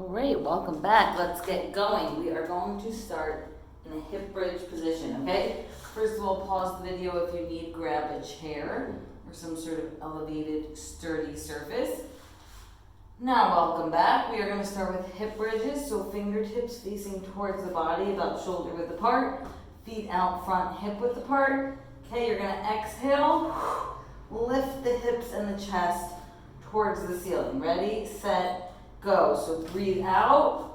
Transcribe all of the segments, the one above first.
All right, welcome back. Let's get going. We are going to start in a hip bridge position, okay? First of all, pause the video if you need, grab a chair or some sort of elevated, sturdy surface. Now, welcome back. We are going to start with hip bridges, so fingertips facing towards the body, about shoulder width apart, feet out front, hip width apart. Okay, you're going to exhale, lift the hips and the chest towards the ceiling. Ready, set, go. So breathe out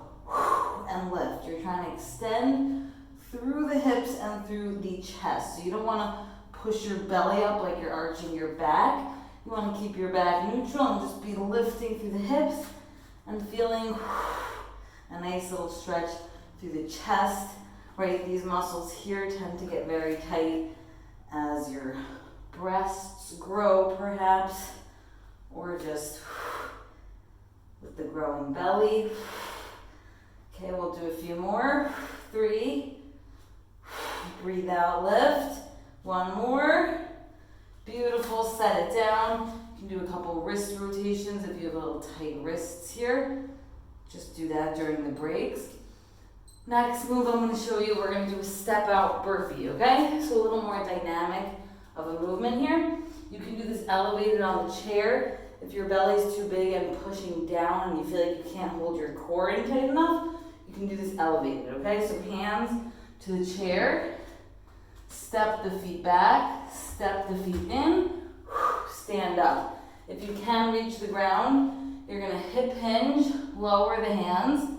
and lift. You're trying to extend through the hips and through the chest. So you don't want to push your belly up like you're arching your back. You want to keep your back neutral and just be lifting through the hips and feeling a nice little stretch through the chest. Right, these muscles here tend to get very tight as your breasts grow perhaps, or just with the growing belly. Okay, we'll do a few more. 3. Breathe out, lift. 1 more. Beautiful, set it down. You can do a couple wrist rotations if you have a little tight wrists here. Just do that during the breaks. Next move I'm going to show you, we're going to do a step out burpee, okay? So a little more dynamic of a movement here. You can do this elevated on the chair. If your belly's too big and pushing down and you feel like you can't hold your core in tight enough, you can do this elevated, okay? So hands to the chair, step the feet back, step the feet in, stand up. If you can reach the ground, you're gonna hip hinge, lower the hands,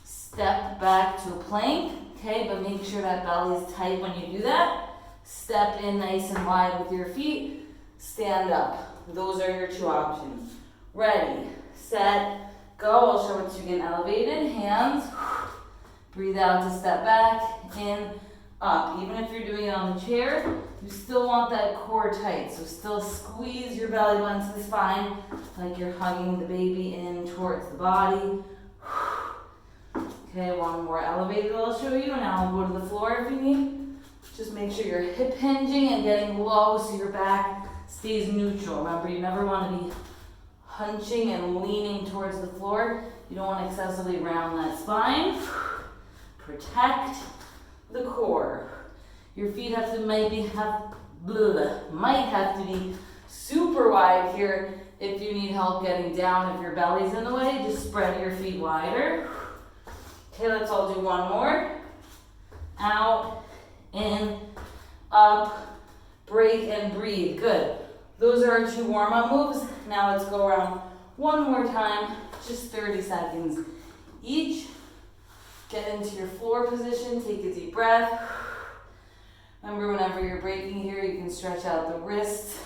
step back to a plank, okay? But make sure that belly is tight when you do that. Step in nice and wide with your feet, stand up. Those are your 2 options. Ready, set, go. I'll show it to you again. Elevated, hands. Breathe out to step back, in, up. Even if you're doing it on the chair, you still want that core tight. So still squeeze your belly button to the spine like you're hugging the baby in towards the body. Okay, 1 more elevated I'll show you. Now I'll go to the floor if you need. Just make sure you're hip hinging and getting low so your back stays neutral. Remember, you never want to be hunching and leaning towards the floor. You don't want to excessively round that spine. Protect the core. Your feet might have to be super wide here if you need help getting down. If your belly's in the way, just spread your feet wider. Okay, let's all do 1 more. Out, in, up, break and breathe. Good. Those are our 2 warm-up moves. Now let's go around 1 more time, just 30 seconds each. Get into your floor position, take a deep breath. Remember, whenever you're breaking here, you can stretch out the wrists,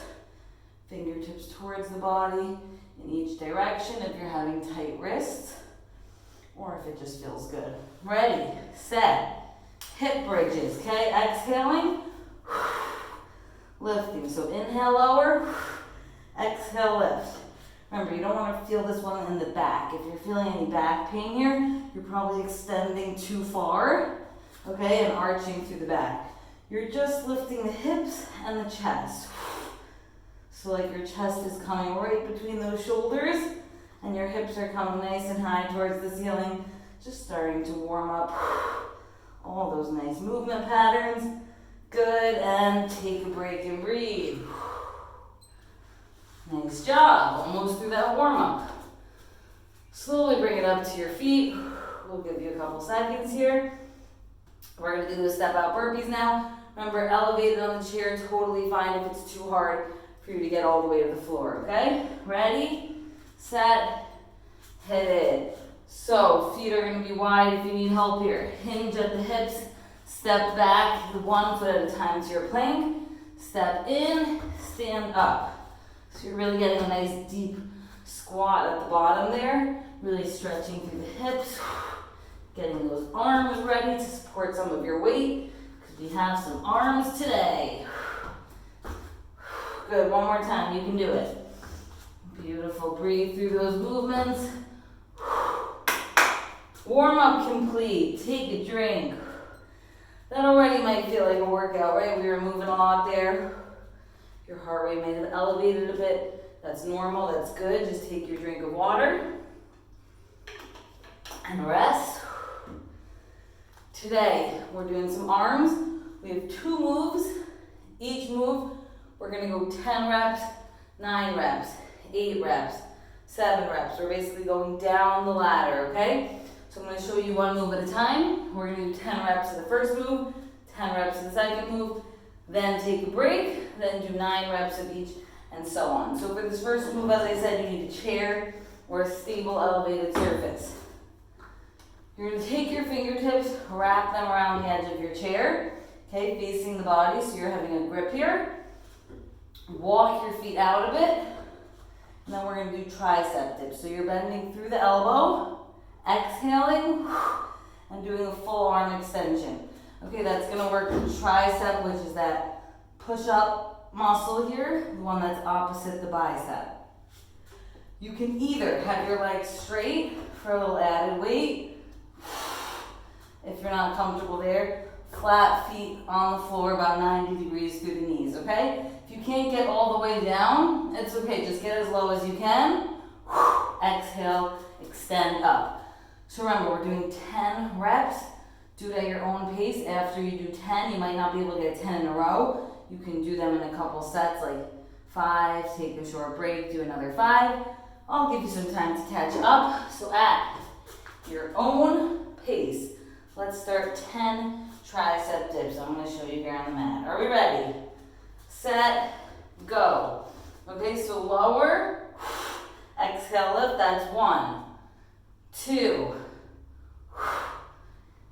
fingertips towards the body in each direction if you're having tight wrists, or if it just feels good. Ready, set, hip bridges, okay? Exhaling, lifting. So inhale, lower, exhale, lift. Remember, you don't want to feel this one in the back. If you're feeling any back pain here, you're probably extending too far, okay, and arching through the back. You're just lifting the hips and the chest. So like your chest is coming right between those shoulders and your hips are coming nice and high towards the ceiling, just starting to warm up all those nice movement patterns. Good, and take a break and breathe. Nice job, almost through that warm-up. Slowly bring it up to your feet. We'll give you a couple seconds here. We're gonna do the step out burpees now. Remember, elevated on the chair, totally fine if it's too hard for you to get all the way to the floor, okay? Ready, set, hit it. So, feet are gonna be wide if you need help here. Hinge at the hips, step back 1 foot at a time to your plank. Step in, stand up. So you're really getting a nice deep squat at the bottom there. Really stretching through the hips. Getting those arms ready to support some of your weight, because we have some arms today. Good, 1 more time, you can do it. Beautiful, breathe through those movements. Warm up complete, take a drink. That already might feel like a workout, right? We were moving a lot there. Your heart rate may have elevated a bit. That's normal, that's good. Just take your drink of water. And rest. Today, we're doing some arms. We have 2 moves. Each move, we're gonna go 10 reps, 9 reps, 8 reps, 7 reps. We're basically going down the ladder, okay? So I'm gonna show you 1 move at a time. We're gonna do 10 reps of the first move, 10 reps of the second move, then take a break, then do 9 reps of each, and so on. So for this first move, as I said, you need a chair or a stable elevated surface. You're gonna take your fingertips, wrap them around the edge of your chair, okay, facing the body, so you're having a grip here. Walk your feet out a bit, and then we're gonna do tricep dips. So you're bending through the elbow, exhaling, and doing a full arm extension. Okay, that's gonna work the tricep, which is that push-up muscle here, the one that's opposite the bicep. You can either have your legs straight for a little added weight. If you're not comfortable there, flat feet on the floor about 90 degrees through the knees, okay? If you can't get all the way down, it's okay, just get as low as you can. Exhale, extend up. So remember, we're doing 10 reps. Do it at your own pace. After you do 10, you might not be able to get 10 in a row. You can do them in a couple sets, like 5, take a short break, do another 5. I'll give you some time to catch up. So at your own pace, let's start 10 tricep dips. I'm gonna show you here on the mat. Are we ready? Set, go. Okay, so lower, exhale, lift, that's 1, 2.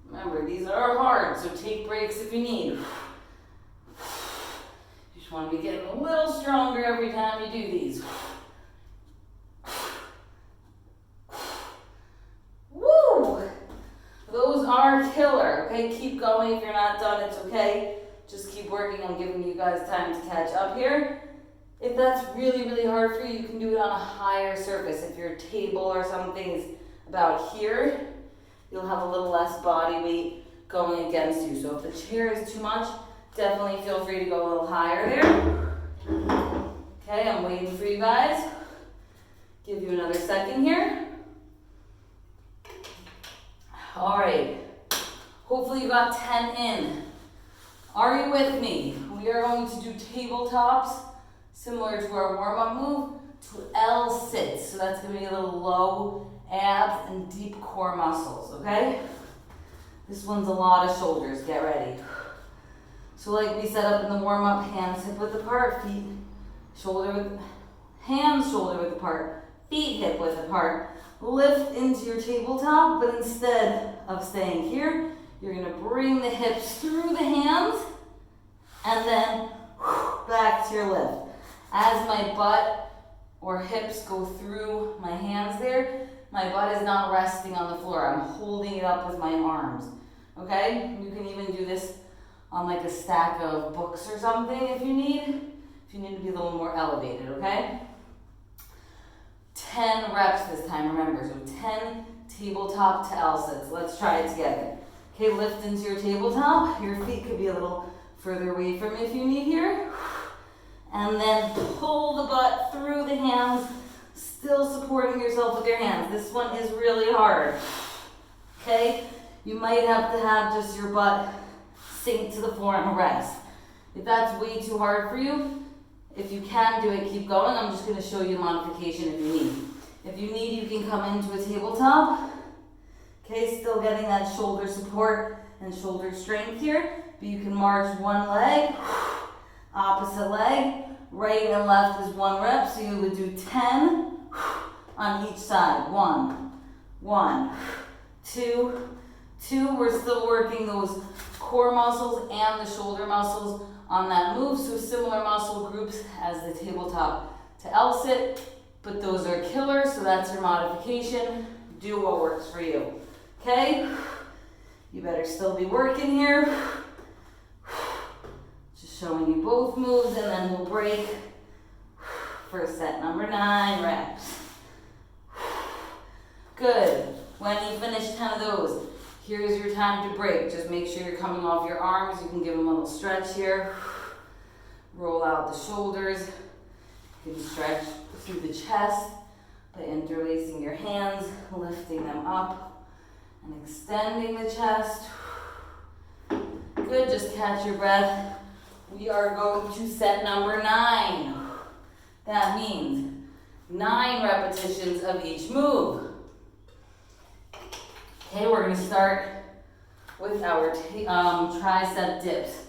Remember, these are hard, so take breaks if you need. You just wanna be getting a little stronger every time you do these. Woo! Those are killer, okay? Keep going. If you're not done, it's okay. Just keep working. I'm giving you guys time to catch up here. If that's really, really hard for you, you can do it on a higher surface. If your table or something is about here, you'll have a little less body weight going against you. So if the chair is too much, definitely feel free to go a little higher there. Okay, I'm waiting for you guys. Give you another second here. All right, hopefully you got 10 in. Are you with me? We are going to do tabletops, similar to our warm-up move, to L-sits. So that's gonna be a little low abs and deep core muscles, okay? This one's a lot of shoulders, get ready. So like we set up in the warm-up, hands hip width apart, feet shoulder width, hands shoulder width apart, feet hip width apart. Lift into your tabletop, but instead of staying here, you're gonna bring the hips through the hands and then back to your lift. As my butt or hips go through my hands there, my butt is not resting on the floor. I'm holding it up with my arms, okay? You can even do this on like a stack of books or something if you need to be a little more elevated, okay? 10 reps this time, remember, so 10 tabletop to L-sits. Let's try it together. Okay, lift into your tabletop. Your feet could be a little further away from you if you need here. And then pull the butt through the hands, still supporting yourself with your hands. This one is really hard, okay? You might have to have just your butt sink to the floor and rest. If that's way too hard for you, if you can do it, keep going. I'm just going to show you a modification if you need. If you need, you can come into a tabletop. Okay, still getting that shoulder support and shoulder strength here. But you can march one leg, opposite leg, right and left is 1 rep. So you would do 10 on each side. 1, 2, 2. We're still working those core muscles and the shoulder muscles on that move, so similar muscle groups as the tabletop to L-sit, but those are killers, so that's your modification. Do what works for you, okay? You better still be working here. Just showing you both moves, and then we'll break for set number 9 reps. Good. When you finish 10 of those, here's your time to break. Just make sure you're coming off your arms. You can give them a little stretch here. Roll out the shoulders. You can stretch through the chest by interlacing your hands, lifting them up and extending the chest. Good, just catch your breath. We are going to set number 9. That means 9 repetitions of each move. Okay, we're going to start with our tricep dips.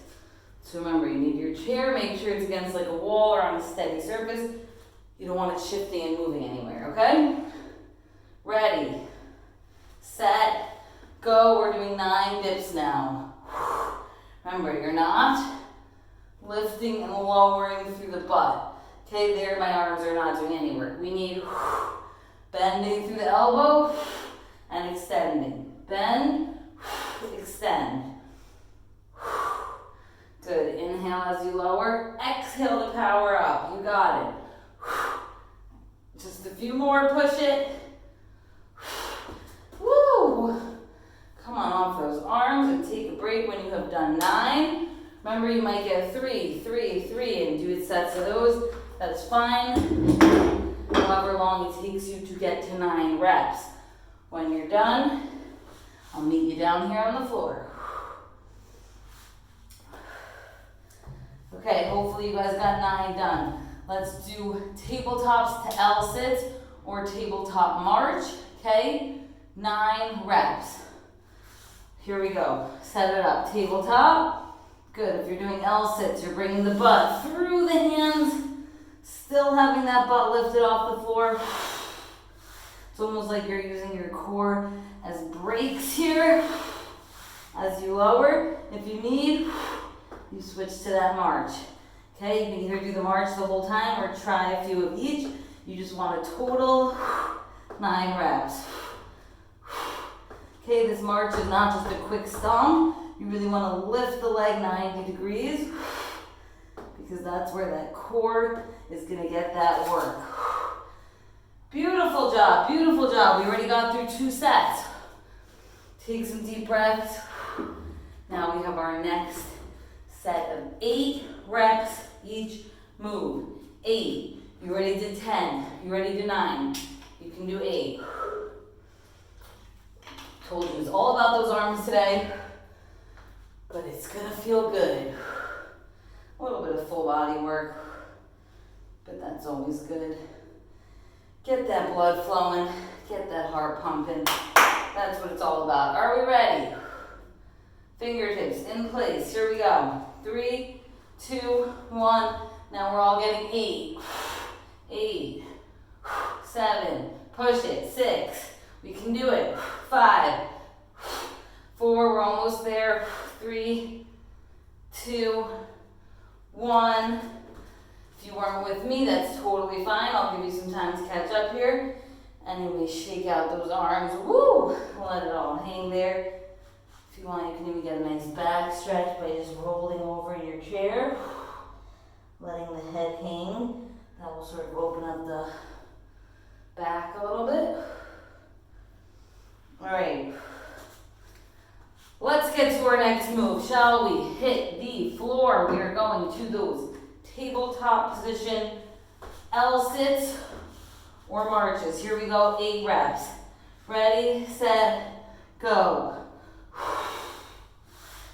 So remember, you need your chair, make sure it's against like a wall or on a steady surface. You don't want it shifting and moving anywhere, okay? Ready, set, go. We're doing 9 dips now. Remember, you're not lifting and lowering through the butt. Okay, there my arms are not doing any work. We need bending through the elbow and extending. Bend, extend. Good, inhale as you lower, exhale to power up. You got it. Just a few more, push it. Woo! Come on off those arms and take a break when you have done 9. Remember, you might get 3, 3, 3, and do sets of those. That's fine. However long it takes you to get to 9 reps. When you're done, I'll meet you down here on the floor. Okay, hopefully you guys got 9 done. Let's do tabletops to L-sits or tabletop march, okay? 9 reps. Here we go. Set it up. Tabletop. Good. If you're doing L-sits, you're bringing the butt through the hands, still having that butt lifted off the floor. It's almost like you're using your core as brakes here. As you lower, if you need, you switch to that march. Okay, you can either do the march the whole time or try a few of each. You just want a total 9 reps. Okay, this march is not just a quick stomp. You really want to lift the leg 90 degrees because that's where that core is going to get that work. Beautiful job, beautiful job. We already got through 2 sets. Take some deep breaths. Now we have our next set of 8 reps each move. 8. You already did 10. You already did 9. You can do 8. Told you it's all about those arms today, but it's gonna feel good. A little bit of full body work, but that's always good. Get that blood flowing, get that heart pumping. That's what it's all about. Are we ready? Fingertips in place. Here we go. 3, 2, 1. Now we're all getting 8. 8. 7. Push it. 6. We can do it. 5. 4. We're almost there. 3, 2, 1. If you weren't with me, that's totally fine. I'll give you some time to catch up here. And then we shake out those arms. Woo! Let it all hang there. If you want, you can even get a nice back stretch by just rolling over in your chair. Letting the head hang. That will sort of open up the back a little bit. All right. Let's get to our next move, shall we? Hit the floor. We are going to those tabletop position L-sits or marches. Here we go, 8 reps. Ready, set, go.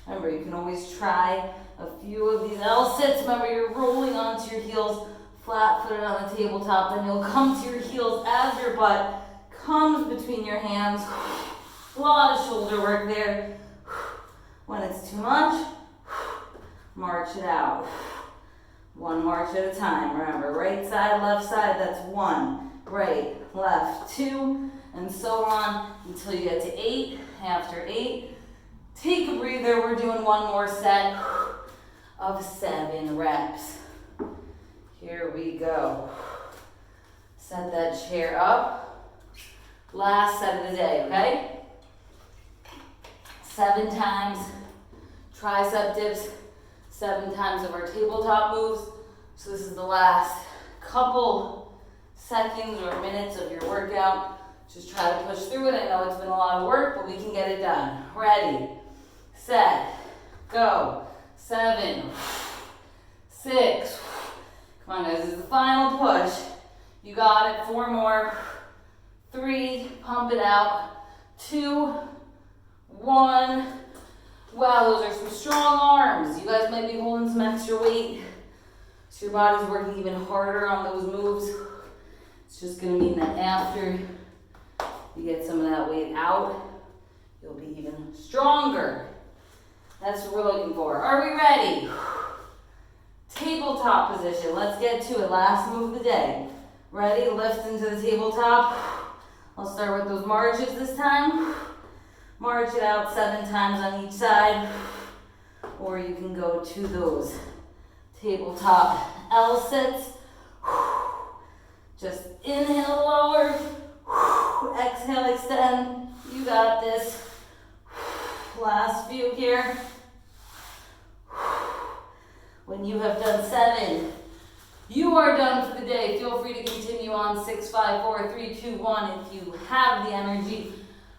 Remember, you can always try a few of these L-sits. Remember, you're rolling onto your heels, flat-footed on the tabletop. Then you'll come to your heels as your butt comes between your hands. A lot of shoulder work there. When it's too much, march it out. 1 march at a time. Remember, right side, left side, that's 1. Right, left, 2, and so on until you get to 8. After 8, take a breather. We're doing 1 more set of 7 reps. Here we go. Set that chair up. Last set of the day, okay? 7 times tricep dips, 7 times of our tabletop moves. So this is the last couple seconds or minutes of your workout. Just try to push through it. I know it's been a lot of work, but we can get it done. Ready, set, go. 7, 6. Come on, guys, this is the final push. You got it. 4 more. 3, pump it out. 2, 1. Wow, those are some strong arms. You guys might be holding some extra weight, so your body's working even harder on those moves. It's just gonna mean that after you get some of that weight out, you'll be even stronger. That's what we're looking for. Are we ready? Tabletop position. Let's get to it. Last move of the day. Ready? Lift into the tabletop. I'll start with those marches this time. March it out 7 times on each side. Or you can go to those tabletop L-sits. Just inhale, lower. Exhale, extend. You got this. Last few here. When you have done 7, you are done for the day. Feel free to continue on 6, 5, 4, 3, 2, 1 if you have the energy.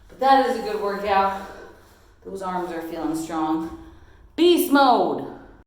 But that is a good workout. Those arms are feeling strong. Beast mode.